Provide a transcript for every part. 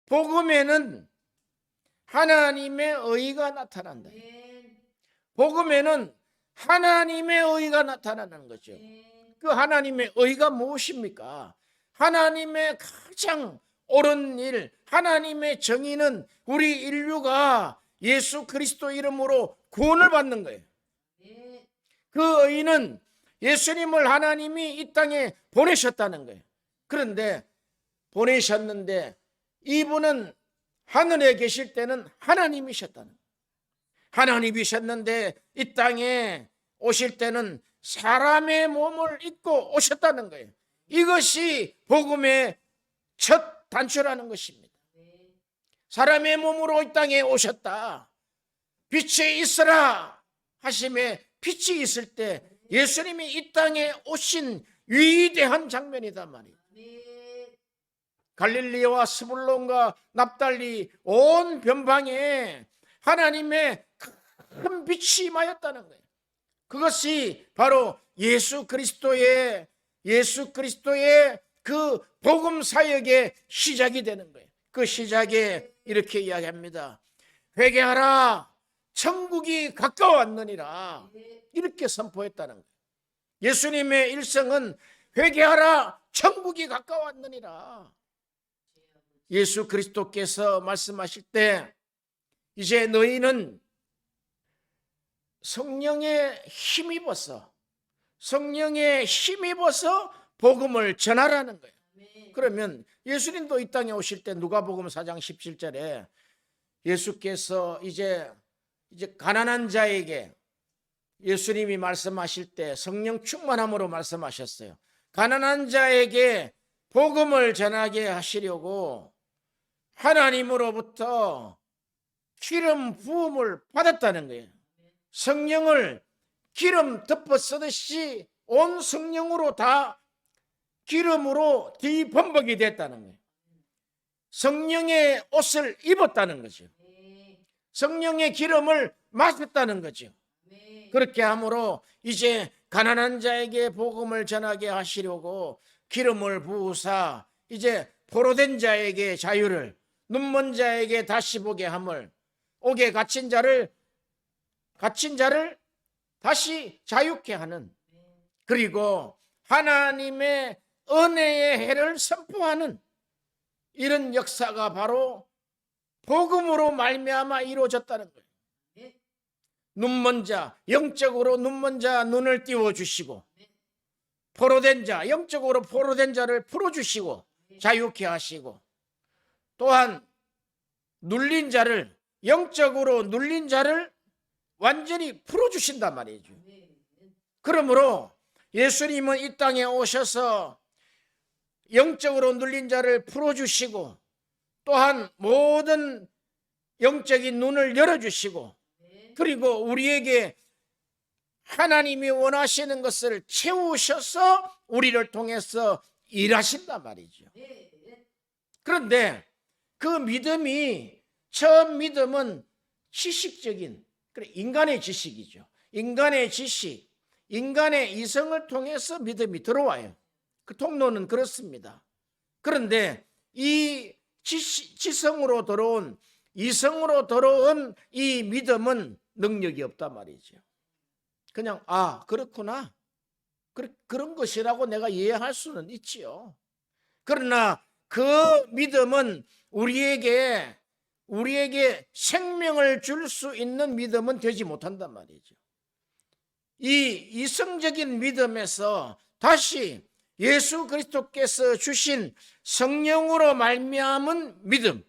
복음에는 하나님의 의가 나타난다. 복음에는 하나님의 의가 나타나는 거죠. 그 하나님의 의가 무엇입니까? 하나님의 가장 옳은 일, 하나님의 정의는 우리 인류가 예수 그리스도 이름으로 구원을 받는 거예요. 그 의는 예수님을 하나님이 이 땅에 보내셨다는 거예요. 그런데 보내셨는데 이분은 하늘에 계실 때는 하나님이셨다는 거예요. 하나님이셨는데 이 땅에 오실 때는 사람의 몸을 입고 오셨다는 거예요. 이것이 복음의 첫 단추라는 것입니다. 사람의 몸으로 이 땅에 오셨다. 빛이 있으라 하심에 빛이 있을 때 예수님이 이 땅에 오신 위대한 장면이단 말이에요. 갈릴리와 스불론과 납달리 온 변방에 하나님의 큰 빛이 임하였다는 거예요. 그것이 바로 예수 그리스도의 그 복음 사역의 시작이 되는 거예요. 그 시작에 이렇게 이야기합니다. 회개하라, 천국이 가까웠느니라. 이렇게 선포했다는 거예요. 예수님의 일성은 회개하라, 천국이 가까웠느니라. 예수 그리스도께서 말씀하실 때 이제 너희는 성령에 힘입어서 복음을 전하라는 거예요. 그러면 예수님도 이 땅에 오실 때 누가복음 4장 17절에 예수께서 이제 가난한 자에게 예수님이 말씀하실 때 성령 충만함으로 말씀하셨어요. 가난한 자에게 복음을 전하게 하시려고 하나님으로부터 기름 부음을 받았다는 거예요. 성령을 기름 덮어 쓰듯이 온 성령으로 다 기름으로 뒤범벅이 됐다는 거예요. 성령의 옷을 입었다는 거죠. 성령의 기름을 마셨다는 거죠. 그렇게 함으로 이제 가난한 자에게 복음을 전하게 하시려고 기름을 부으사 이제 포로된 자에게 자유를, 눈먼 자에게 다시 보게 함을, 옥에 갇힌 자를 다시 자유케 하는, 그리고 하나님의 은혜의 해를 선포하는 이런 역사가 바로 복음으로 말미암아 이루어졌다는 거예요. 눈먼 자, 영적으로 눈먼 자 눈을 띄워주시고, 포로된 자, 영적으로 포로된 자를 풀어주시고 자유케 하시고, 또한 눌린 자를, 영적으로 눌린 자를 완전히 풀어주신단 말이죠. 그러므로 예수님은 이 땅에 오셔서 영적으로 눌린 자를 풀어주시고, 또한 모든 영적인 눈을 열어주시고, 그리고 우리에게 하나님이 원하시는 것을 채우셔서 우리를 통해서 일하신단 말이죠. 그런데 그 믿음이, 처음 믿음은 지식적인, 인간의 지식이죠. 인간의 지식, 인간의 이성을 통해서 믿음이 들어와요. 그 통로는 그렇습니다. 그런데 이 지성으로 들어온, 이성으로 들어온 이 믿음은 능력이 없단 말이죠. 그냥 그렇구나, 그런 것이라고 내가 이해할 수는 있지요. 그러나 그 믿음은 우리에게 생명을 줄 수 있는 믿음은 되지 못한단 말이죠. 이 이성적인 믿음에서 다시 예수 그리스도께서 주신 성령으로 말미암은 믿음,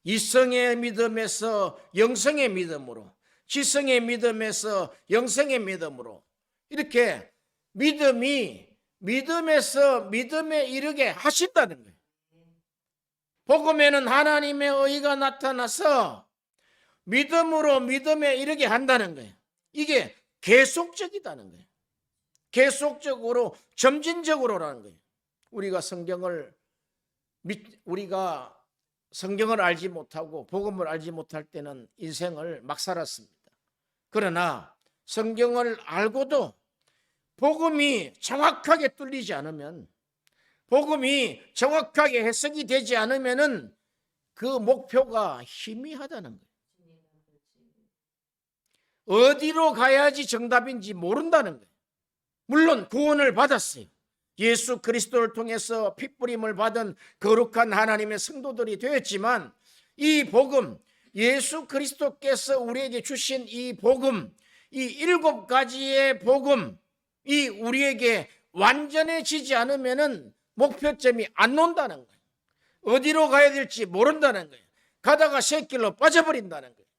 이성의 믿음에서 영성의 믿음으로, 지성의 믿음에서 영성의 믿음으로, 이렇게 믿음에서 믿음에 이르게 하신다는 거예요. 복음에는 하나님의 의가 나타나서 믿음으로 믿음에 이르게 한다는 거예요. 이게 계속적이다는 거예요. 계속적으로, 점진적으로라는 거예요. 우리가 성경을 알지 못하고 복음을 알지 못할 때는 인생을 막 살았습니다. 그러나 성경을 알고도 복음이 정확하게 뚫리지 않으면, 복음이 정확하게 해석이 되지 않으면은 그 목표가 희미하다는 거예요. 어디로 가야지 정답인지 모른다는 거예요. 물론 구원을 받았어요. 예수 그리스도를 통해서 핏부림을 받은 거룩한 하나님의 성도들이 되었지만 이 복음, 예수 그리스도께서 우리에게 주신 이 복음, 이 7가지의 복음, 이 우리에게 완전해지지 않으면은 목표점이 안 논다는 거예요. 어디로 가야 될지 모른다는 거예요. 가다가 샛길로 빠져버린다는 거예요.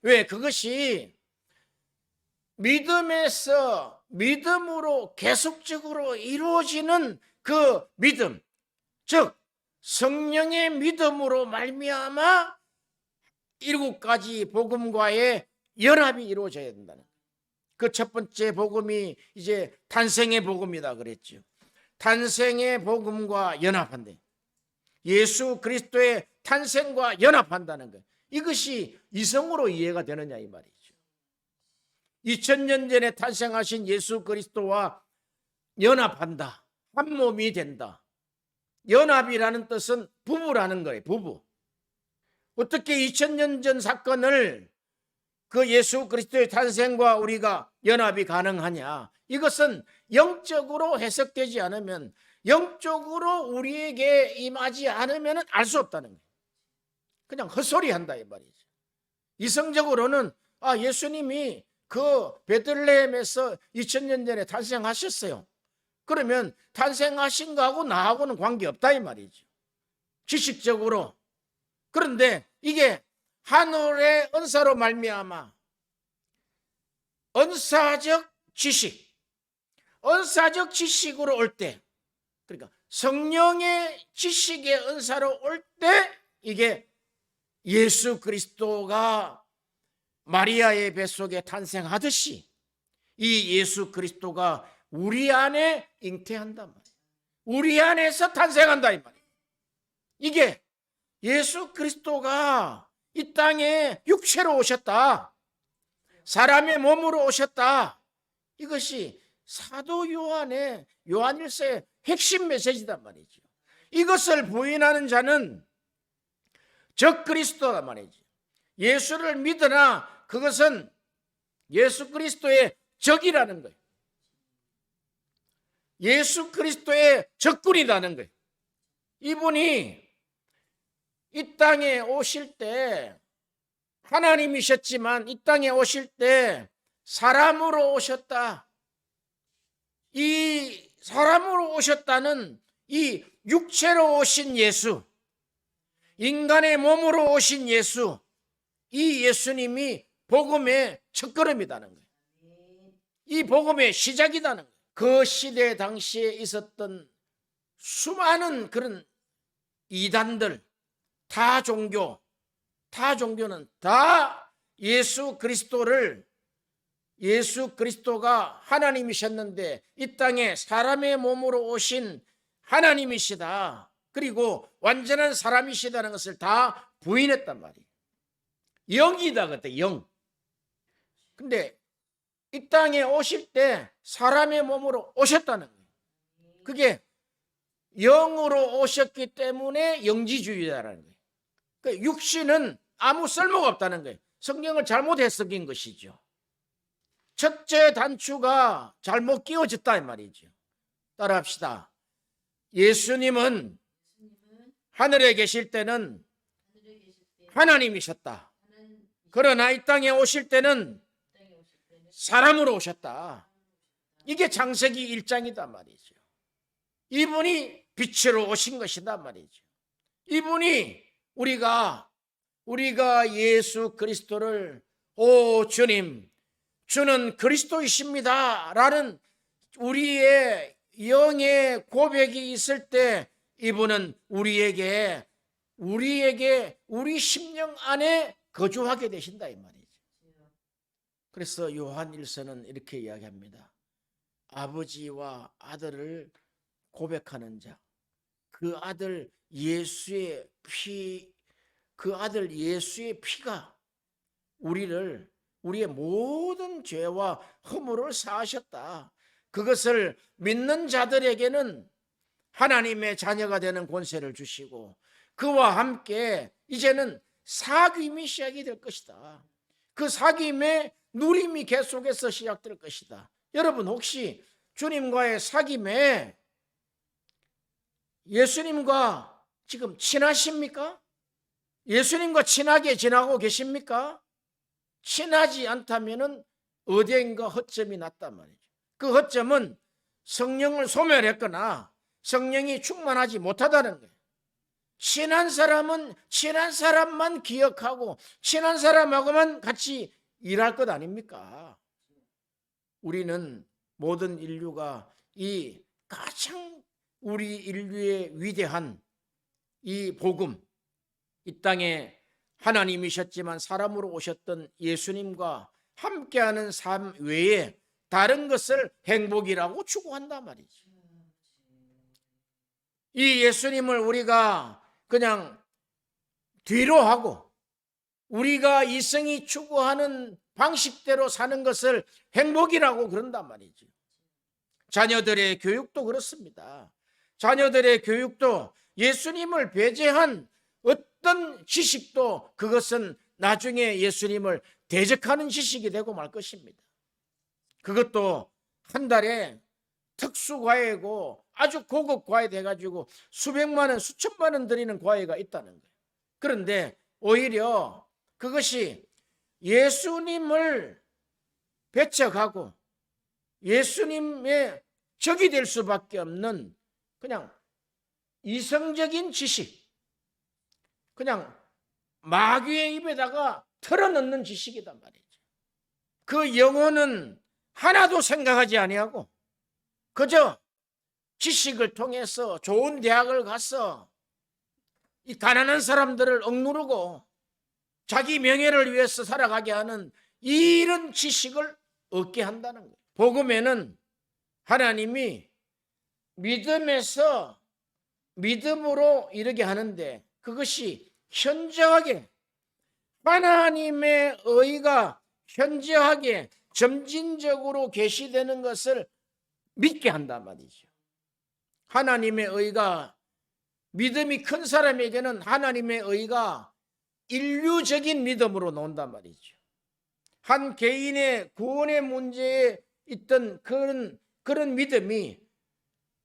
왜? 그것이 믿음에서 믿음으로 계속적으로 이루어지는 그 믿음, 즉 성령의 믿음으로 말미암아 7가지 복음과의 연합이 이루어져야 된다는 거예요. 그 첫 번째 복음이 이제 탄생의 복음이다 그랬죠. 탄생의 복음과 연합한대. 예수 그리스도의 탄생과 연합한다는 거예요. 이것이 이성으로 이해가 되느냐 이 말이죠. 2000년 전에 탄생하신 예수 그리스도와 연합한다. 한 몸이 된다. 연합이라는 뜻은 부부라는 거예요. 부부. 어떻게 2000년 전 사건을 그 예수 그리스도의 탄생과 우리가 연합이 가능하냐? 이것은 영적으로 해석되지 않으면, 영적으로 우리에게 임하지 않으면 알 수 없다는 거예요. 그냥 헛소리한다 이 말이죠. 이성적으로는 예수님이 그 베들레헴에서 2000년 전에 탄생하셨어요. 그러면 탄생하신 거하고 나하고는 관계없다 이 말이죠. 지식적으로. 그런데 이게 하늘의 은사로 말미암아 은사적 지식으로 올 때, 그러니까 성령의 지식의 은사로 올 때 이게 예수 그리스도가 마리아의 뱃속에 탄생하듯이 이 예수 그리스도가 우리 안에 잉태한단 말이에요. 우리 안에서 탄생한다 이 말이에요. 이게 예수 그리스도가 이 땅에 육체로 오셨다. 사람의 몸으로 오셨다. 이것이 사도 요한의 요한일서의 핵심 메시지단 말이죠. 이것을 부인하는 자는 적그리스도란 말이죠. 예수를 믿으나 그것은 예수 그리스도의 적이라는 거예요. 예수 그리스도의 적군이라는 거예요. 이분이 이 땅에 오실 때 하나님이셨지만 이 땅에 오실 때 사람으로 오셨다. 이 사람으로 오셨다는 이 육체로 오신 예수, 인간의 몸으로 오신 예수, 이 예수님이 복음의 첫걸음이라는 거예요. 이 복음의 시작이라는 거예요. 그 시대 당시에 있었던 수많은 그런 이단들, 타 종교는 다 예수 그리스도가 하나님이셨는데 이 땅에 사람의 몸으로 오신 하나님이시다. 그리고 완전한 사람이시다는 것을 다 부인했단 말이에요. 영이다 그때 영. 근데 이 땅에 오실 때 사람의 몸으로 오셨다는 거예요. 그게 영으로 오셨기 때문에 영지주의자라는 거예요. 그러니까 육신은 아무 쓸모가 없다는 거예요. 성경을 잘못 해석인 것이죠. 첫째 단추가 잘못 끼워졌다 이 말이죠. 따라합시다. 예수님은 하늘에 계실 때는 하나님이셨다. 그러나 이 땅에 오실 때는 사람으로 오셨다. 이게 창세기 1장이다 말이죠. 이분이 빛으로 오신 것이다 말이죠. 이분이 우리가 예수 그리스도를 오 주님, 주는 그리스도이십니다 라는 우리의 영의 고백이 있을 때 이분은 우리에게 우리 심령 안에 거주하게 되신다 이 말이죠. 그래서 요한 1서는 이렇게 이야기합니다. 아버지와 아들을 고백하는 자, 그 아들 예수의 피가 우리의 모든 죄와 허물을 사하셨다. 그것을 믿는 자들에게는 하나님의 자녀가 되는 권세를 주시고 그와 함께 이제는 사귐이 시작이 될 것이다. 그 사귐의 누림이 계속해서 시작될 것이다. 여러분 혹시 주님과의 사귐에 예수님과 지금 친하십니까? 예수님과 친하게 지나고 계십니까? 친하지 않다면 어디인가 허점이 났단 말이죠. 그 허점은 성령을 소멸했거나 성령이 충만하지 못하다는 거예요. 친한 사람은 친한 사람만 기억하고 친한 사람하고만 같이 일할 것 아닙니까? 우리는 모든 인류가 이 가장 우리 인류의 위대한 이 복음, 이 땅에 하나님이셨지만 사람으로 오셨던 예수님과 함께하는 삶 외에 다른 것을 행복이라고 추구한단 말이죠. 이 예수님을 우리가 그냥 뒤로 하고 우리가 이성이 추구하는 방식대로 사는 것을 행복이라고 그런단 말이죠. 자녀들의 교육도 그렇습니다. 자녀들의 교육도 예수님을 배제한 어떤 지식도 그것은 나중에 예수님을 대적하는 지식이 되고 말 것입니다. 그것도 한 달에 특수과외고 아주 고급 과외 돼가지고 수백만 원, 수천만 원 들이는 과외가 있다는 거예요. 그런데 오히려 그것이 예수님을 배척하고 예수님의 적이 될 수밖에 없는 그냥 이성적인 지식, 그냥 마귀의 입에다가 털어넣는 지식이단 말이죠. 그 영혼은 하나도 생각하지 아니하고 그저 지식을 통해서 좋은 대학을 가서 이 가난한 사람들을 억누르고 자기 명예를 위해서 살아가게 하는 이런 지식을 얻게 한다는 거예요. 복음에는 하나님이 믿음에서 믿음으로 이르게 하는데 그것이 현저하게 하나님의 의가 현저하게 점진적으로 계시되는 것을 믿게 한단 말이죠. 하나님의 의가 믿음이 큰 사람에게는 하나님의 의가 인류적인 믿음으로 나온단 말이죠. 한 개인의 구원의 문제에 있던 그런 믿음이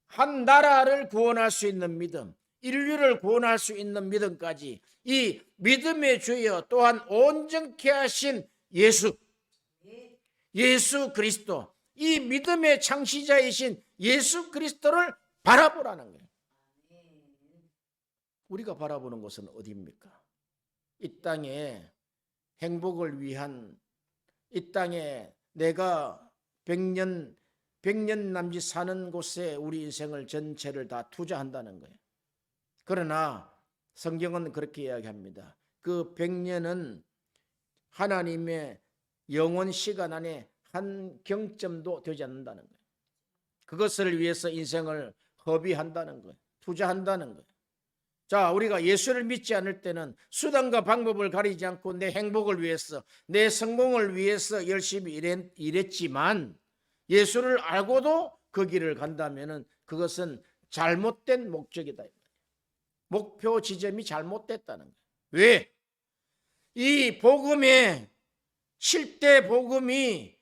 한 나라를 구원할 수 있는 믿음, 인류를 구원할 수 있는 믿음까지 이 믿음의 주여 또한 온전케 하신 예수 그리스도, 이 믿음의 창시자이신 예수 그리스도를 바라보라는 거예요. 우리가 바라보는 것은 어디입니까? 이 땅에 행복을 위한, 이 땅에 내가 100년 남짓 사는 곳에 우리 인생을 전체를 다 투자한다는 거예요. 그러나 성경은 그렇게 이야기합니다. 그 100년은 하나님의 영원 시간 안에 한 경점도 되지 않는다는 거예요. 그것을 위해서 인생을 허비한다는 거예요. 투자한다는 거예요. 자, 우리가 예수를 믿지 않을 때는 수단과 방법을 가리지 않고 내 행복을 위해서, 내 성공을 위해서 열심히 일했지만 예수를 알고도 그 길을 간다면 그것은 잘못된 목적이다. 목표 지점이 잘못됐다는 거예요. 왜? 이 복음의 실대 복음이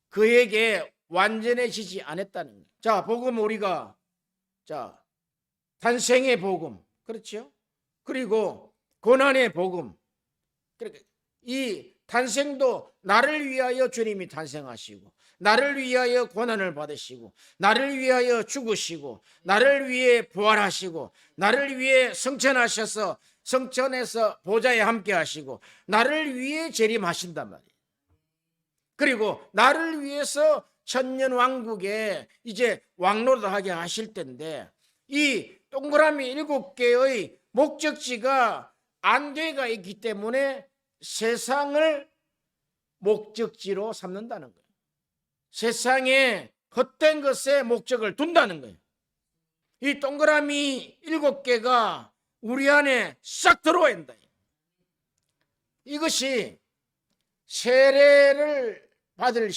그에게 완전해지지 않았다는 거예요. 자, 복음 우리가 탄생의 복음, 그렇죠? 그리고 고난의 복음. 그러니까 이 탄생도 나를 위하여 주님이 탄생하시고 나를 위하여 고난을 받으시고 나를 위하여 죽으시고 나를 위해 부활하시고 나를 위해 성천하셔서 성천에서 보좌에 함께 하시고 나를 위해 재림하신단 말이에요. 그리고 나를 위해서 천년 왕국에 이제 왕노릇하게 하실 텐데 이 동그라미 7개의 목적지가 안돼가 있기 때문에 세상을 목적지로 삼는다는 거예요. 세상에 헛된 것에 목적을 둔다는 거예요. 이 동그라미 7개가 우리 안에 싹 들어와야 된다. 이것이 세례를 받을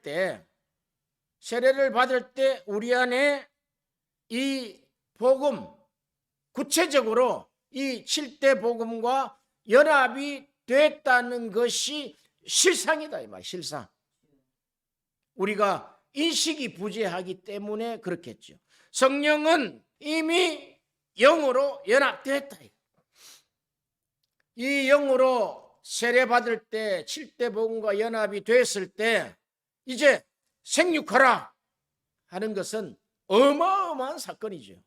때 세례를 받을 때 우리 안에 이 복음, 구체적으로 이 7대 복음과 연합이 됐다는 것이 실상이다, 이 말, 실상. 우리가 인식이 부재하기 때문에 그렇겠죠. 성령은 이미 영으로 연합됐다. 이 영으로 세례받을 때 7대 복음과 연합이 됐을 때 이제 생육하라 하는 것은 어마어마한 사건이죠.